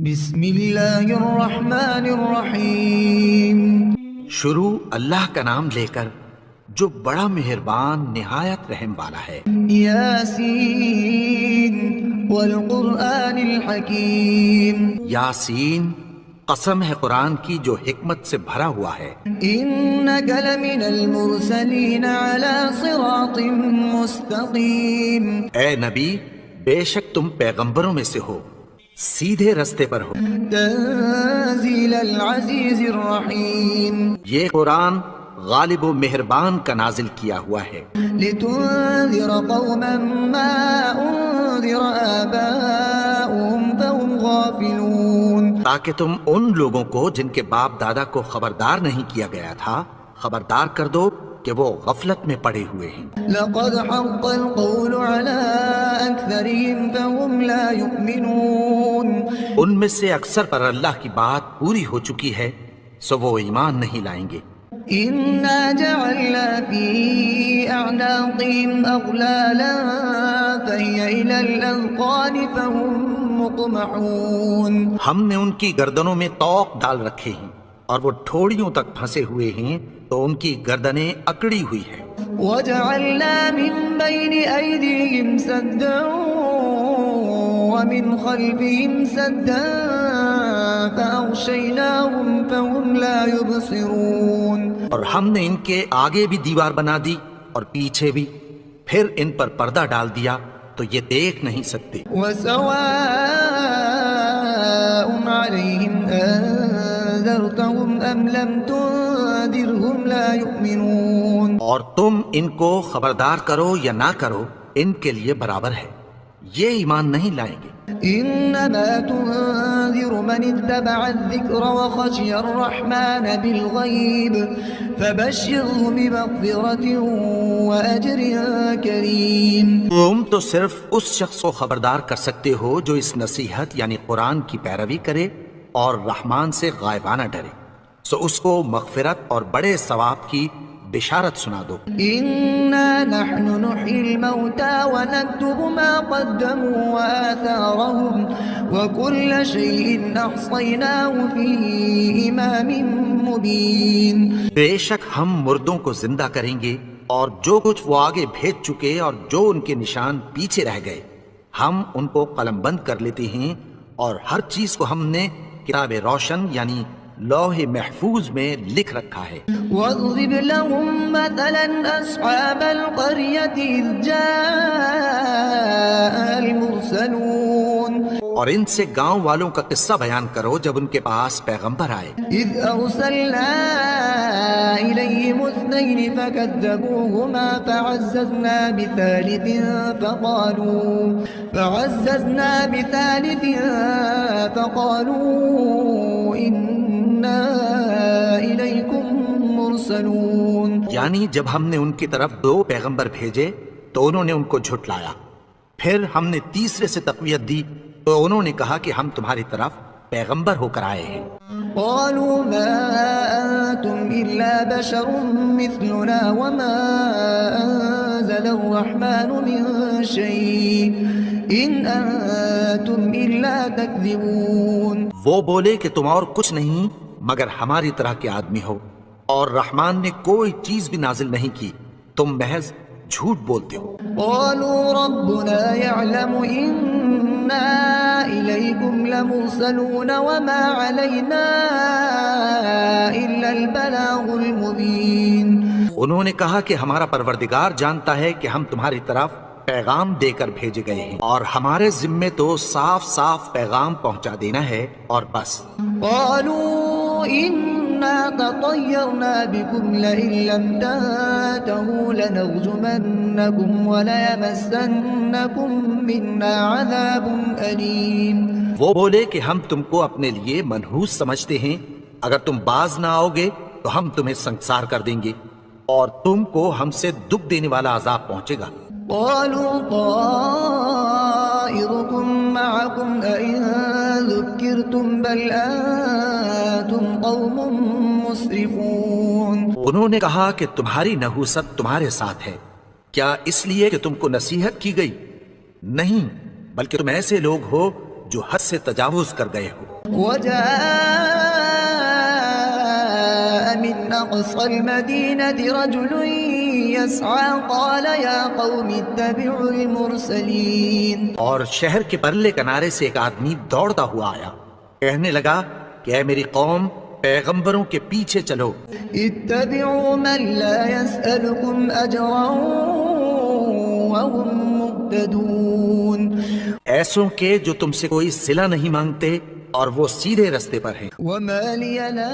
بسم اللہ الرحمن الرحیم۔ شروع اللہ کا نام لے کر جو بڑا مہربان نہایت رحم والا ہے۔ یاسین والقرآن الحکیم۔ یاسین، قسم ہے قرآن کی جو حکمت سے بھرا ہوا ہے۔ انک لمن المرسلین علی صراط مستقیم۔ اے نبی، بے شک تم پیغمبروں میں سے ہو، سیدھے رستے پر ہو۔ تنزیل العزیز الرحیم۔ یہ قرآن غالب و مہربان کا نازل کیا ہوا ہے۔ لتنذر قوما ما انذر آباؤهم فهم غافلون۔ تاکہ تم ان لوگوں کو جن کے باپ دادا کو خبردار نہیں کیا گیا تھا خبردار کر دو کہ وہ غفلت میں پڑے ہوئے ہیں۔ لقد حق القول على اکثرهم فهم لا يؤمنون۔ ان میں سے اکثر پر اللہ کی بات پوری ہو چکی ہے سو وہ ایمان نہیں لائیں گے۔ انا جعلنا في اعناقهم اغلالا فهي الى الاذقان فهم مقمحون۔ ہم نے ان کی گردنوں میں طوق ڈال رکھے ہیں اور وہ ٹھوڑیوں تک پھنسے ہوئے ہیں تو ان کی گردنیں اکڑی ہوئی ہیں۔ وجعلنا من بين ايديهم سدا ومن خلفهم سدا فاغشيناهم فهم لا يبصرون۔ اور ہم نے ان کے آگے بھی دیوار بنا دی اور پیچھے بھی، پھر ان پر پردہ ڈال دیا تو یہ دیکھ نہیں سکتے۔ وسواء عليهم أنذرتهم أم لم تنذرهم لا يؤمنون۔ اور تم ان کو خبردار کرو یا نہ کرو ان کے لیے برابر ہے، یہ ایمان نہیں لائیں گے۔ انما تنذر من اتبع الذکر وخشی الرحمن بالغیب فبشره بمغفرة واجر کریم۔ تم تو صرف اس شخص کو خبردار کر سکتے ہو جو اس نصیحت یعنی قرآن کی پیروی کرے اور رحمان سے غائبانہ ڈرے، سو اس کو مغفرت اور بڑے ثواب کی بشارت سنا دو۔ انا نحن نحيي الموتى ونكتب ما قدموا وآثارهم وكل شيء احصيناه في امام مبين۔ بے شک ہم مردوں کو زندہ کریں گے اور جو کچھ وہ آگے بھیج چکے اور جو ان کے نشان پیچھے رہ گئے ہم ان کو قلم بند کر لیتے ہیں، اور ہر چیز کو ہم نے کتاب روشن یعنی لوح محفوظ میں لکھ رکھا ہے۔ واضرب لهم مثلا اصحاب القرية اذ جاء المرسلون۔ اور ان سے گاؤں والوں کا قصہ بیان کرو جب ان کے پاس پیغمبر آئے۔ اذ ارسلنا اليهم اثنين فكذبوهما فعززنا بثالث فقالوا انا اليكم مرسلون۔ یعنی جب ہم نے ان کی طرف دو پیغمبر بھیجے تو انہوں نے ان کو جھٹلایا، پھر ہم نے تیسرے سے تقویت دی تو انہوں نے کہا کہ ہم تمہاری طرف پیغمبر ہو کر آئے ہیں۔ قالوا ما انتم الا بشر مثلنا وما انزل الرحمن من شيء ان انتم الا تكذبون۔ وہ بولے کہ تم اور کچھ نہیں مگر ہماری طرح کے آدمی ہو، اور رحمان نے کوئی چیز بھی نازل نہیں کی، تم محض جھوٹ بولتے ہو۔ قالوا ربنا يعلم إنا إليكم لمرسلون وما علينا إلا البلاغ المبين۔ انہوں نے کہا کہ ہمارا پروردگار جانتا ہے کہ ہم تمہاری طرف پیغام دے کر بھیجے گئے ہیں، اور ہمارے ذمے تو صاف صاف پیغام پہنچا دینا ہے اور بس۔ قالوا إنا تطيرنا بكم لئن لم تنتهوا لنرجمنكم وليمسنكم منا عذاب أليم۔ وہ بولے کہ ہم تم کو اپنے لیے منحوس سمجھتے ہیں، اگر تم باز نہ آؤ گے تو ہم تمہیں سنسار کر دیں گے اور تم کو ہم سے دکھ دینے والا عذاب پہنچے گا۔ قالوا طائركم معكم أئن ذكرتم بل أنتم قوم مسرفون۔ انہوں نے کہا کہ تمہاری نحوست تمہارے ساتھ ہے، کیا اس لیے کہ تم کو نصیحت کی گئی؟ نہیں، بلکہ تم ایسے لوگ ہو جو حد سے تجاوز کر گئے ہو۔ وجاء من أقصى المدينة رجل يسعى قال يا قوم اتبعوا المرسلين. اور شہر کے پرلے کنارے سے ایک آدمی دوڑتا ہوا آیا، کہنے لگا کہ اے میری قوم، پیغمبروں کے پیچھے چلو. اتبعوا من لا يسألكم أجرا وهم مهتدون. ایسوں کے جو تم سے کوئی صلہ نہیں مانگتے اور وہ سیدھے رستے پر ہیں. وما لي لا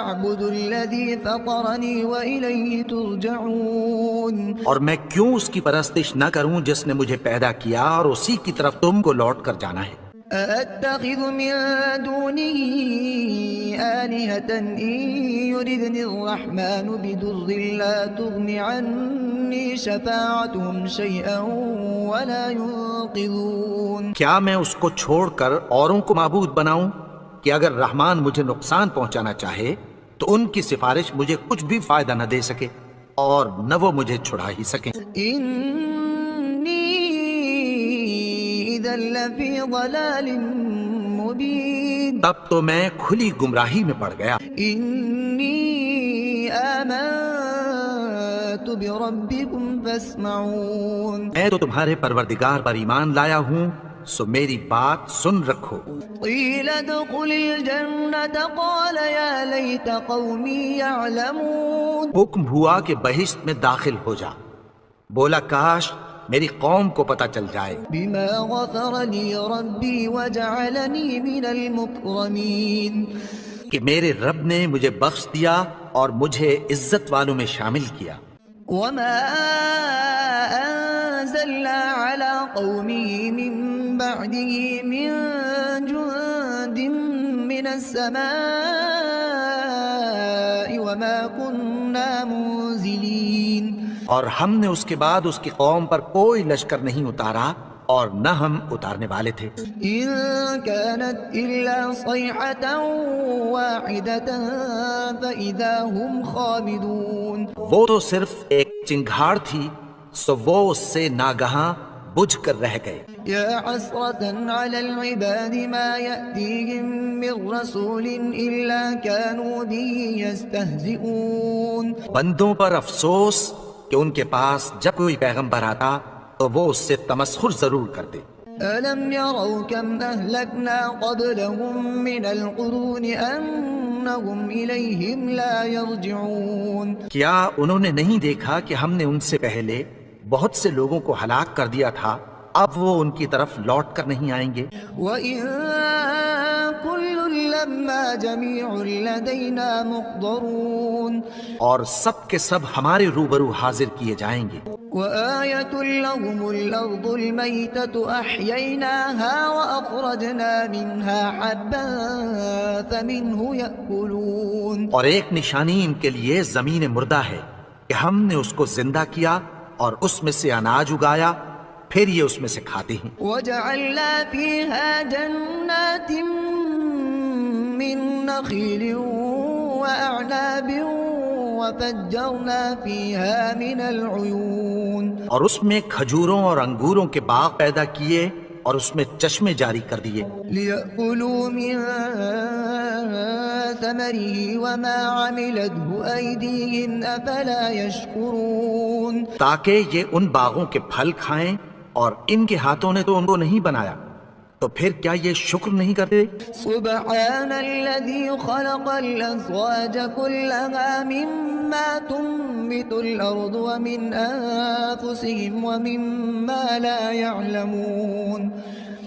أعبد الذي فطرني وإليه ترجعون. اور میں کیوں اس کی پرستش نہ کروں جس نے مجھے پیدا کیا اور اسی کی طرف تم کو لوٹ کر جانا ہے. أأتخذ من دونه آلهة إن يردني الرحمن بضر لا تغن عني شفاعتهم شيئا ولا ينقذون. کیا میں اس کو چھوڑ کر اوروں کو معبود بناؤں کہ اگر رحمان مجھے نقصان پہنچانا چاہے تو ان کی سفارش مجھے کچھ بھی فائدہ نہ دے سکے اور نہ وہ مجھے چھڑا ہی سکیں. إذا لفي ضلال مبين. تب تو میں کھلی گمراہی میں پڑ گیا. إني آمنت بربكم فاسمعون. میں تو تمہارے پروردگار پر ایمان لایا ہوں، سو میری بات سن رکھو. قيل ادخل الجنة قال يا ليت قومي يعلمون. حکم ہوا کہ بہشت میں داخل ہو جا. بولا کاش میری قوم کو پتہ چل جائے. بما غفر لي ربي وجعلني من المكرمين. کہ میرے رب نے مجھے بخش دیا اور مجھے عزت والوں میں شامل کیا. وما أنزلنا على قومه من بعده من جند من السماء وما كنا منزلين. اور ہم نے اس کے بعد اس کی قوم پر کوئی لشکر نہیں اتارا اور نہ ہم اتارنے والے تھے. إن كانت إلا صيحة واحدة فإذا هم خامدون. وہ تو صرف ایک چنگھاڑ تھی، سو وہ اس سے ناگہاں بجھ کر رہ گئے. يا حسرة على العباد ما يأتيهم من رسول إلا كانوا به يستهزئون. بندوں پر افسوس کہ ان کے پاس جب کوئی پیغمبر آتا تو وہ اس سے تمسخر ضرور کرتے. ألم يروا كم أهلكنا قبلهم من القرون أنهم إليهم لا يرجعون. کیا انہوں نے نہیں دیکھا کہ ہم نے ان سے پہلے بہت سے لوگوں کو ہلاک کر دیا تھا، اب وہ ان کی طرف لوٹ کر نہیں آئیں گے. وَإِن كُلٌّ لَمَّا جَمِيعٌ لَدَيْنَا مُحْضَرُونَ. اور سب کے سب ہمارے روبرو حاضر کیے جائیں گے. وَآيَةٌ لَهُمُ الْأَرْضُ الْمَيْتَةُ أَحْيَيْنَاهَا وَأَخْرَجْنَا مِنْهَا حَبًّا فَمِنْهُ يَأْكُلُونَ. اور ایک نشانی ان کے لیے زمین مردہ ہے کہ ہم نے اس کو زندہ کیا اور اس میں سے اناج اگایا، پھر یہ اس میں سے کھاتے ہیں. وَجَعَلْنَا فِيهَا جَنَّاتٍ مِّن نَخِيلٍ وَأَعْنَابٍ وَفَجَّرْنَا فِيهَا مِنَ الْعُيُونِ. اور اس میں کھجوروں اور انگوروں کے باغ پیدا کیے اور اس میں چشمے جاری کر دیے. لِيَأْكُلُوا مِن ثَمَرِهِ وَمَا عَمِلَتْهُ أَيْدِيهِمْ أَفَلَا يَشْكُرُونَ. تاکہ یہ ان باغوں کے پھل کھائیں اور ان کے ہاتھوں نے تو ان کو نہیں بنایا، تو پھر کیا یہ شکر نہیں کرتے؟ سبحان الذي خلق الأزواج كلها مما تنبت الأرض ومن أنفسهم ومما لا يعلمون.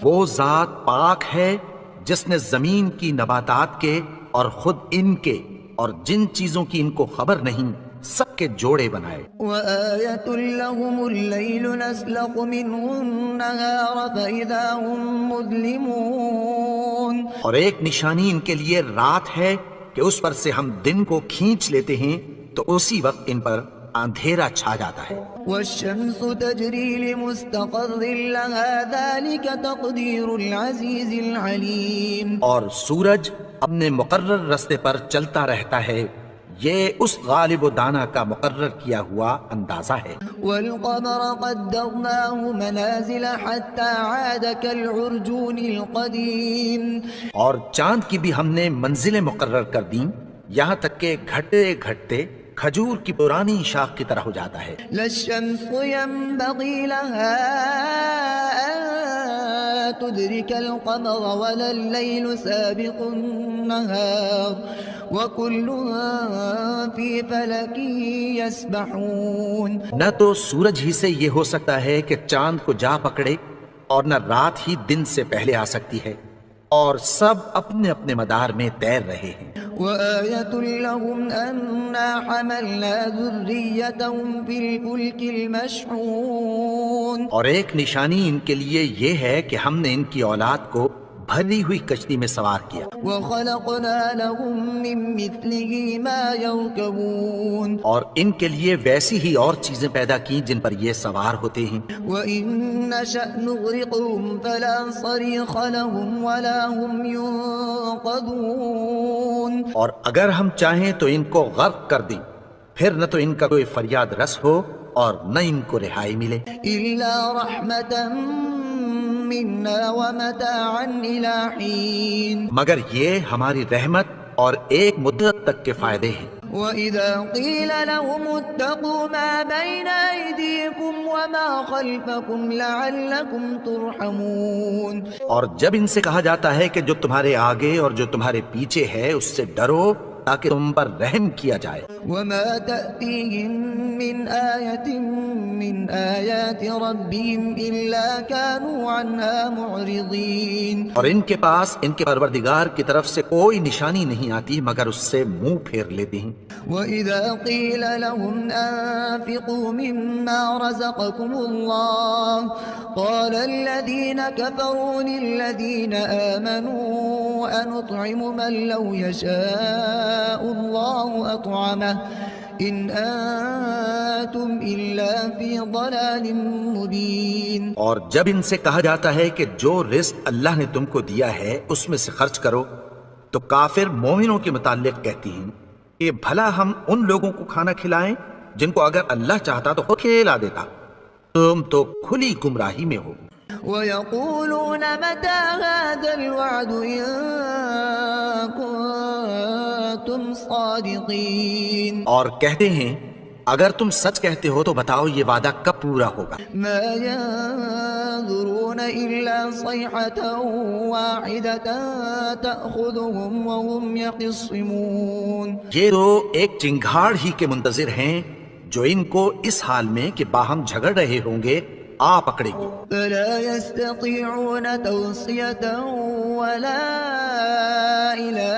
وہ ذات پاک ہے جس نے زمین کی نباتات کے اور خود ان کے اور جن چیزوں کی ان کو خبر نہیں سب کے جوڑے بنائے. وآية لهم الليل نسلخ منه النهار فإذا هم مظلمون. اور ایک نشانی ان کے لیے رات ہے کہ اس پر سے ہم دن کو کھینچ لیتے ہیں تو اسی وقت ان پر اندھیرا چھا جاتا ہے. والشمس تجري لمستقر لها ذلك تقدير العزيز العليم. اور سورج اپنے مقرر راستے پر چلتا رہتا ہے، یہ اس غالب و دانا کا مقرر کیا ہوا اندازہ ہے۔ والقمر قدرناه منازل حتى عاد كالعرجون القديم اور چاند کی بھی ہم نے منزلیں مقرر کر دیں یہاں تک کہ گھٹتے گھٹتے کھجور کی پرانی شاخ کی طرح ہو جاتا ہے۔ لا الشمس ينبغي لها أن تدرك القمر ولا الليل سابق النهار وكل في فلك يسبحون۔ نہ تو سورج ہی سے یہ ہو سکتا ہے کہ چاند کو جا پکڑے اور نہ رات ہی دن سے پہلے آ سکتی ہے، اور سب اپنے اپنے مدار میں تیر رہے ہیں۔ وآية لهم أنا حملنا ذريتهم في الفلك المشحون۔ اور ایک نشانی ان کے لیے یہ ہے کہ ہم نے ان کی اولاد کو بھری ہوئی کشتی میں سوار کیا، وخلقنا لهم من مثله ما يركبون۔ اور ان کے لیے ویسی ہی اور چیزیں پیدا کی جن پر یہ سوار ہوتے ہیں۔ وإن نشأ نغرقهم فلا صريخ لهم ولا هم ينقذون۔ اور اگر ہم چاہیں تو ان کو غرق کر دیں، پھر نہ تو ان کا کوئی فریاد رس ہو اور نہ ان کو رہائی ملے۔ إلا رحمة منا ومتاعا إلى حين۔ مگر یہ ہماری رحمت اور ایک مدت تک کے فائدے ہیں۔ وإذا قيل لهم اتقوا ما بين أيديكم وما خلفكم لعلكم ترحمون۔ اور جب ان سے کہا جاتا ہے کہ جو تمہارے آگے اور جو تمہارے پیچھے ہے اس سے ڈرو تاکہ تم پر رحم کیا جائے۔ وما تأتيهم من آية من آيات ربهم إلا كانوا عنها معرضين۔ اور ان کے پاس ان کے پروردگار کی طرف سے کوئی نشانی نہیں آتی مگر اس سے منہ پھیر لیتے ہیں۔ وإذا قيل لهم أنفقوا مما رزقكم الله قال الذين كفروا للذين آمنوا أنطعم من لو يشاء الله أطعمه إن أنتم إلا في ضلال مبين۔ اور جب ان سے کہا جاتا ہے کہ جو رزق اللہ نے تم کو دیا ہے اس میں سے خرچ کرو تو کافر مومنوں کے متعلق کہتی ہیں کہ بھلا ہم ان لوگوں کو کھانا کھلائیں جن کو اگر اللہ چاہتا تو خود کھلا دیتا، تم تو کھلی گمراہی میں ہو۔ ويقولون متى هذا الوعد إن كنتم صادقين۔ اور کہتے ہیں اگر تم سچ کہتے ہو تو بتاؤ یہ وعدہ کب پورا ہوگا۔ ما ينظرون إلا صيحة واحدة تأخذهم وهم يخصمون۔ یہ تو ایک چنگھاڑ ہی کے منتظر ہیں جو ان کو اس حال میں کہ باہم جھگڑ رہے ہوں گے آ پکڑے گی۔ فلا يستطيعون توصية ولا إلى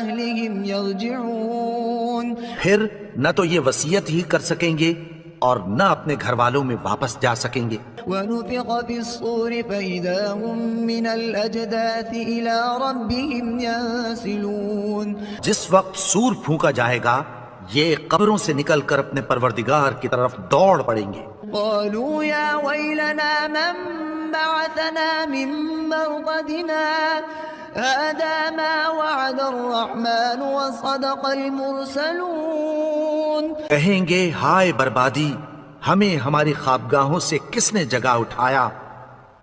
أهلهم يرجعون۔ پھر نہ تو یہ وصیت ہی کر سکیں گے اور نہ اپنے گھر والوں میں واپس جا سکیں گے۔ ونفخ في الصور فإذا هم من الأجداث إلى ربهم ينسلون۔ جس وقت سور پھونکا جائے گا یہ قبروں سے نکل کر اپنے پروردگار کی طرف دوڑ پڑیں گے۔ قالوا يا ويلنا من بعثنا من مرقدنا هذا ما وعد الرحمن وصدق المرسلون۔ کہیں گے ہائے بربادی، ہمیں ہماری خوابگاہوں سے کس نے جگا اٹھایا،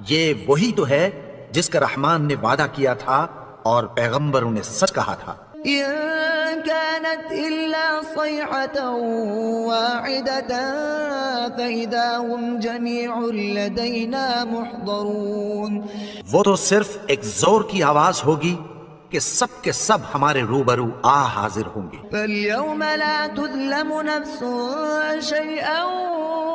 یہ وہی تو ہے جس کا رحمان نے وعدہ کیا تھا اور پیغمبروں نے سچ کہا تھا۔ إن كانت إلا صيحة واحدة فإذا هم جميع لدينا محضرون۔ وہ تو صرف ایک زور کی آواز ہوگی کہ سب کے سب ہمارے روبرو حاضر ہوں گے۔ فاليوم لا تظلم نفس شيئا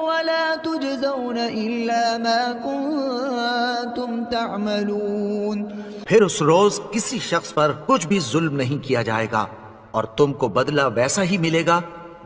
ولا تجزون إلا ما كنتم تعملون۔ پھر اس روز کسی شخص پر کچھ بھی ظلم نہیں کیا جائے گا اور تم کو بدلہ ویسا ہی ملے گا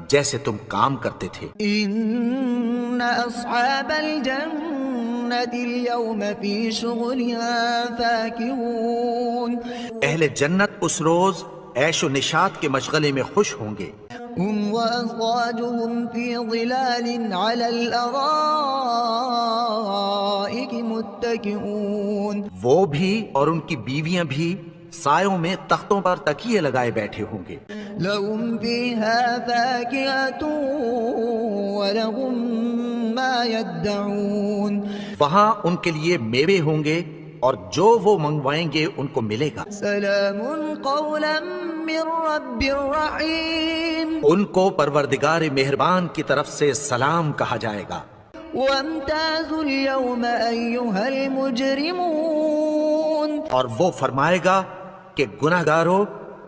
جیسے تم کام کرتے تھے۔ إن أصحاب الجنة اليوم في شغلها فاكهون۔ اہل جنت اس روز عیش و نشاط کے مشغلے میں خوش ہوں گے۔ هم وأزواجهم في ظلال على الأرائك متكئون۔ وہ بھی اور ان کی بیویاں بھی سایوں میں تختوں پر تکیے لگائے بیٹھے ہوں گے. لهم فيها فاكهة ولهم ما يدعون وہاں ان کے لیے میوے ہوں گے اور جو وہ منگوائیں گے ان کو ملے گا. سلام قولا من رب رحيم ان کو پروردگار مہربان کی طرف سے سلام کہا جائے گا. وامتازوا اليوم أيها المجرمون اور وہ فرمائے گا کہ گناہگارو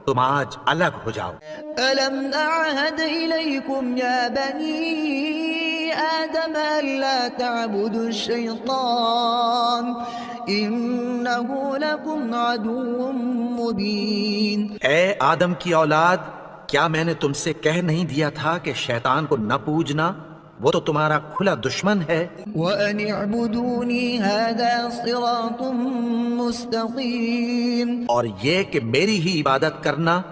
تم آج الگ ہو جاؤ. ألم أعهد إليكم يا بني آدم ألا تعبدوا الشيطان إنه لكم عدو مبين. اے آدم کی اولاد، کیا میں نے تم سے کہہ نہیں دیا تھا کہ شیطان کو نہ پوجنا؟ وہ تو تمہارا کھلا دشمن ہے. وأن اعبدوني هذا صراط مستقيم. اور یہ کہ میری ہی عبادت کرنا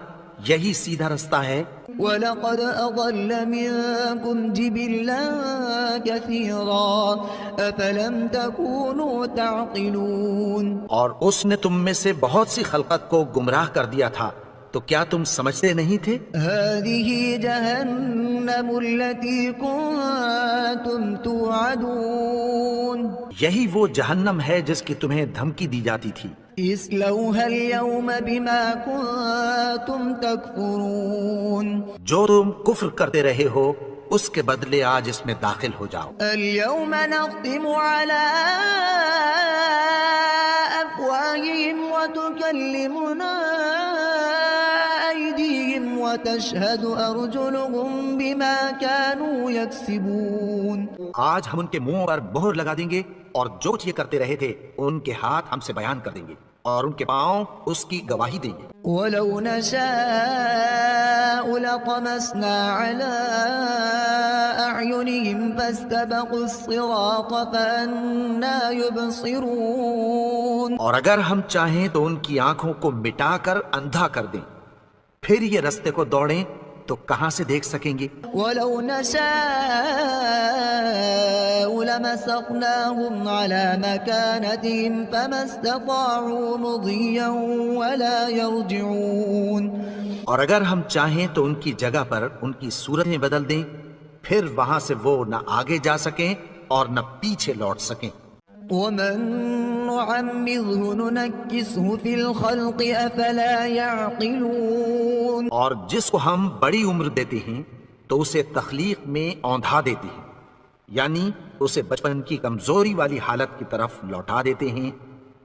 یہی سیدھا رستہ ہے. وَلَقَدْ أَضَلَّ مِنكُمْ جِبِلًّا كَثِيرًا أَفَلَمْ تَكُونُوا تَعْقِلُونَ. اور اس نے تم میں سے بہت سی خلقت کو گمراہ کر دیا تھا، تو کیا تم سمجھتے نہیں تھے؟ هَذِهِ جَهَنَّمُ الَّتِي كُنتُمْ تُوعَدُونَ. یہی وہ جہنم ہے جس کی تمہیں دھمکی دی جاتی تھی. اصلوها اليوم بما كنتم تكفرون. جو تم کفر کرتے رہے ہو اس کے بدلے آج اس میں داخل ہو جاؤ. اليوم نختم على أفواههم وتكلمنا أيديهم وتشهد أرجلهم بما كانوا يكسبون. آج ہم ان کے منہ پر مہر لگا دیں گے اور جو کچھ یہ کرتے رہے تھے ان کے ہاتھ ہم سے بیان کر دیں گے اور ان کے پاؤں اس کی گواہی دیں گے. وَلَوْ نَشَاءُ لَطَمَسْنَا عَلَىٰ أَعْيُنِهِمْ فَاسْتَبَقُوا الصِّرَاطَ فَأَنَّىٰ يُبْصِرُونَ. اور اگر ہم چاہیں تو ان کی آنکھوں کو مٹا کر اندھا کر دیں، پھر یہ رستے کو دوڑیں تو کہاں سے دیکھ سکیں گے. وَلَوْ نَشَاءُ لَمَسَخْنَاهُمْ عَلَىٰ مَكَانَتِهِمْ فَمَا اسْتَطَاعُوا مُضِيًّا وَلَا يَرْجِعُونَ. اور اگر ہم چاہیں تو ان کی جگہ پر ان کی صورتیں بدل دیں، پھر وہاں سے وہ نہ آگے جا سکیں اور نہ پیچھے لوٹ سکیں. وَمَن نُّعَمِّرْهُ نُنَكِّسْهُ فِي الْخَلْقِ أَفَلَا يَعْقِلُونَ. اور جس کو ہم بڑی عمر دیتے ہیں تو اسے تخلیق میں اوندھا دیتے ہیں، یعنی اسے بچپن کی کمزوری والی حالت کی طرف لوٹا دیتے ہیں.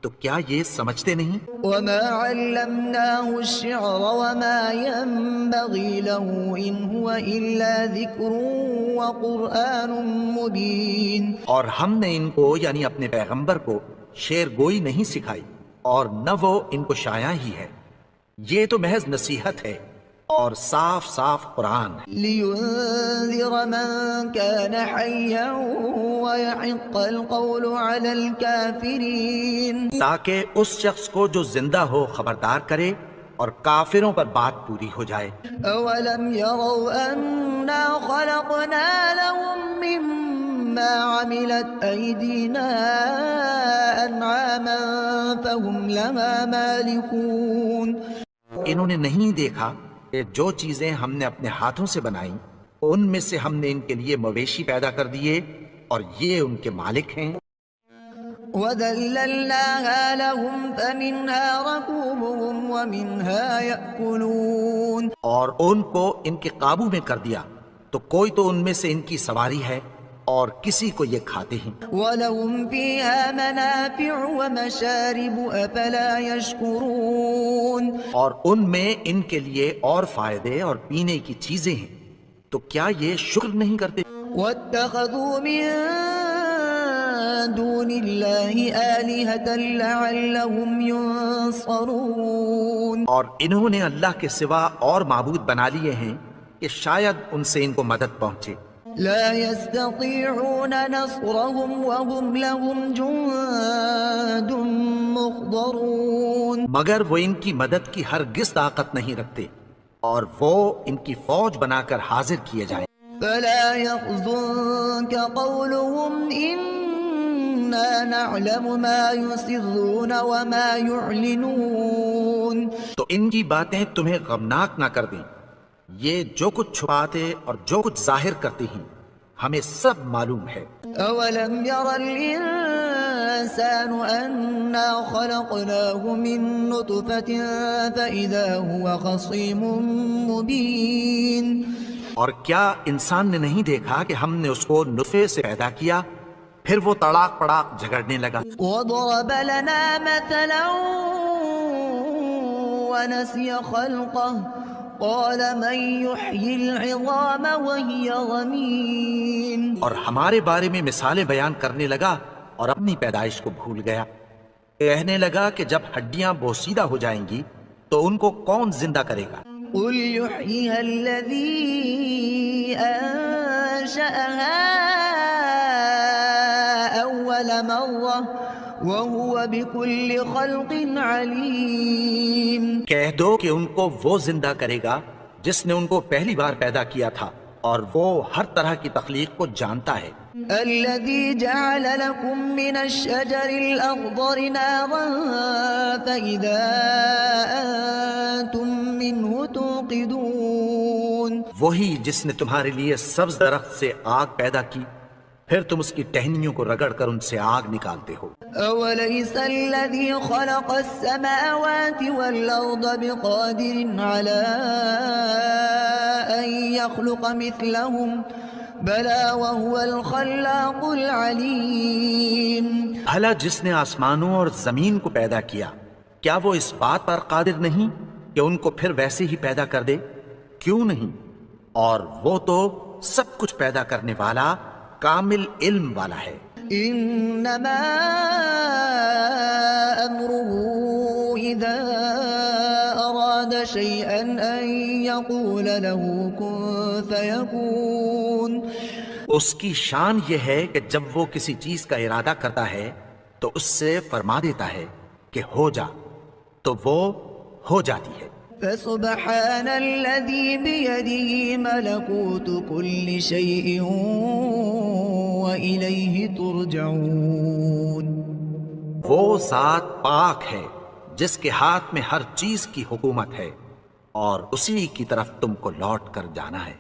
تو کیا یہ سمجھتے نہیں؟ وَمَا عَلَّمْنَاهُ الشِّعْرَ وَمَا يَنبَغِي لَهُ إِنْ هُوَ إِلَّا ذِكْرٌ وَقُرْآنٌ مُبِينٌ. اور ہم نے ان کو یعنی اپنے پیغمبر کو شعر گوئی نہیں سکھائی اور نہ وہ ان کو شایع ہی ہے، یہ تو محض نصیحت ہے اور صاف صاف قرآن ہے. لِيُنذِرَ مَن كَانَ حَيًّا وَيَحِقَّ الْقَوْلُ عَلَى الْكَافِرِينَ. تاکہ اس شخص کو جو زندہ ہو خبردار کرے اور کافروں پر بات پوری ہو جائے. أَوَلَمْ يَرَوْا أَنَّا خَلَقْنَا لَهُم مِّمَّا عَمِلَتْ أَيْدِينَا أَنْعَامًا فَهُمْ لَهَا مَالِكُونَ. انہوں نے نہیں دیکھا کہ جو چیزیں ہم نے اپنے ہاتھوں سے بنائیں ان میں سے ہم نے ان کے لیے مویشی پیدا کر دیے اور یہ ان کے مالک ہیں. وَذَلَّلْنَاهَا لَهُمْ فَمِنْهَا رَكُوبُهُمْ وَمِنْهَا يَأْكُلُونَ. اور ان کو ان کے قابو میں کر دیا تو کوئی تو ان میں سے ان کی سواری ہے اور کسی کو یہ کھاتے ہیں. وَلَهُمْ فِيهَا مَنَافِعُ وَمَشَارِبُ أَفَلَا يَشْكُرُونَ. اور ان میں ان کے لیے اور فائدے اور پینے کی چیزیں ہیں، تو کیا یہ شکر نہیں کرتے؟ وَاتَّخَذُوا مِن دُونِ اللَّهِ آلِهَةً لَعَلَّهُمْ يُنصَرُونَ. اور انہوں نے اللہ کے سوا اور معبود بنا لیے ہیں کہ شاید ان سے ان کو مدد پہنچے. لا يستطيعون نصرهم وهم لهم جند محضرون. مگر وہ ان کی مدد کی ہرگز طاقت نہیں رکھتے اور وہ ان کی فوج بنا کر حاضر کیے جائیں. فلا يحزنك قولهم إنا نعلم ما يسرون وما يعلنون. تو ان کی باتیں تمہیں غمناک نہ کر دیں. یہ جو کچھ چھپاتے اور جو کچھ ظاہر کرتی ہیں ہمیں سب معلوم ہے. أولم ير الإنسان أنا خلقناه من نطفة فإذا هو خصيم مبين. اور کیا انسان نے نہیں دیکھا کہ ہم نے اس کو نطفے سے پیدا کیا پھر وہ تڑاک پڑاک جھگڑنے لگا. وضرب لنا مثلا ونسي خلقه قال من يحيي العظام وهي رميم. اور ہمارے بارے میں مثالیں بیان کرنے لگا اور اپنی پیدائش کو بھول گیا. کہنے لگا کہ جب ہڈیاں بوسیدہ ہو جائیں گی تو ان کو کون زندہ کرے گا؟ قل يحييها الذي أنشأها أول مرة وهو بكل خلق عليم. کہہ دو کہ ان کو وہ زندہ کرے گا جس نے ان کو پہلی بار پیدا کیا تھا اور وہ ہر طرح کی تخلیق کو جانتا ہے. الذي جعل لكم من الشجر الأخضر نارا فإذا أنتم منه توقدون. وہی جس نے تمہارے لیے سبز درخت سے آگ پیدا کی پھر تم اس کی ٹہنیوں کو رگڑ کر ان سے آگ نکالتے ہو. أوليس الذي خلق السماوات والأرض بقادر على أن يخلق مثلهم بلى وهو الخلاق العليم. بھلا جس نے آسمانوں اور زمین کو پیدا کیا کیا وہ اس بات پر قادر نہیں کہ ان کو پھر ویسے ہی پیدا کر دے؟ کیوں نہیں؟ اور وہ تو سب کچھ پیدا کرنے والا کامل علم والا ہے. إنما أمره إذا أراد شيئا أن يقول له كن فيكون. اس کی شان یہ ہے کہ جب وہ کسی چیز کا ارادہ کرتا ہے تو اس سے فرما دیتا ہے کہ ہو جا تو وہ ہو جاتی ہے. فسبحان الذي بيده ملكوت كل شيء وإليه ترجعون. وہ ذات پاک ہے جس کے ہاتھ میں ہر چیز کی حکومت ہے اور اسی کی طرف تم کو لوٹ کر جانا ہے.